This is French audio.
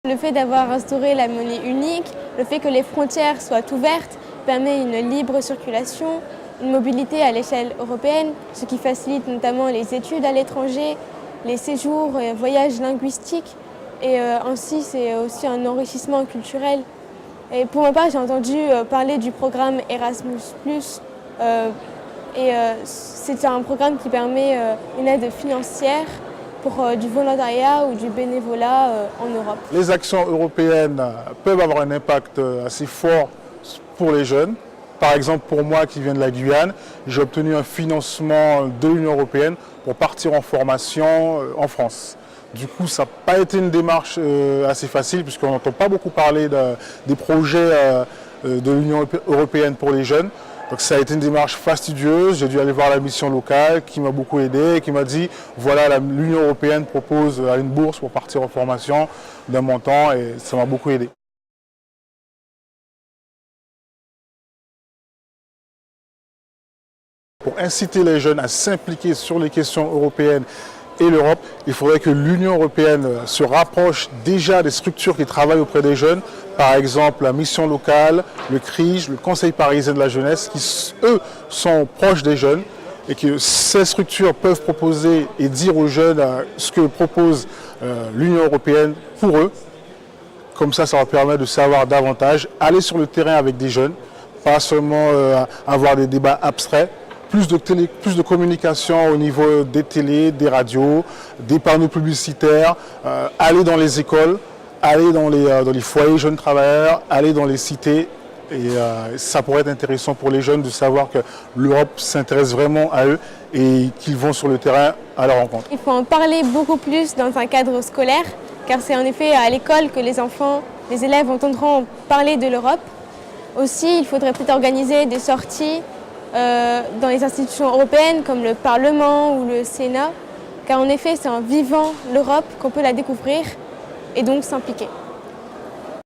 Le fait d'avoir instauré la monnaie unique, le fait que les frontières soient ouvertes, permet une libre circulation, une mobilité à l'échelle européenne, ce qui facilite notamment les études à l'étranger, les séjours et voyages linguistiques. Et ainsi, c'est aussi un enrichissement culturel. Et pour ma part, j'ai entendu parler du programme Erasmus+. C'est un programme qui permet une aide financière pour du volontariat ou du bénévolat en Europe. Les actions européennes peuvent avoir un impact assez fort pour les jeunes. Par exemple, pour moi qui viens de la Guyane, j'ai obtenu un financement de l'Union européenne pour partir en formation en France. Du coup, ça n'a pas été une démarche assez facile puisqu'on n'entend pas beaucoup parler des projets de l'Union européenne pour les jeunes. Donc ça a été une démarche fastidieuse, j'ai dû aller voir la mission locale qui m'a beaucoup aidé et qui m'a dit voilà, l'Union européenne propose une bourse pour partir en formation d'un montant et ça m'a beaucoup aidé. Pour inciter les jeunes à s'impliquer sur les questions européennes et l'Europe, il faudrait que l'Union européenne se rapproche déjà des structures qui travaillent auprès des jeunes, par exemple la mission locale, le CRIJ, le Conseil parisien de la jeunesse, qui eux sont proches des jeunes et que ces structures peuvent proposer et dire aux jeunes ce que propose l'Union européenne pour eux. Comme ça va permettre de savoir davantage, aller sur le terrain avec des jeunes, pas seulement avoir des débats abstraits. Plus de communication au niveau des télés, des radios, des panneaux publicitaires, aller dans les écoles, aller dans les foyers jeunes travailleurs, aller dans les cités. Et ça pourrait être intéressant pour les jeunes de savoir que l'Europe s'intéresse vraiment à eux et qu'ils vont sur le terrain à leur rencontre. Il faut en parler beaucoup plus dans un cadre scolaire, car c'est en effet à l'école que les élèves entendront parler de l'Europe. Aussi, il faudrait peut-être organiser des sorties dans les institutions européennes comme le Parlement ou le Sénat, car en effet c'est en vivant l'Europe qu'on peut la découvrir et donc s'impliquer.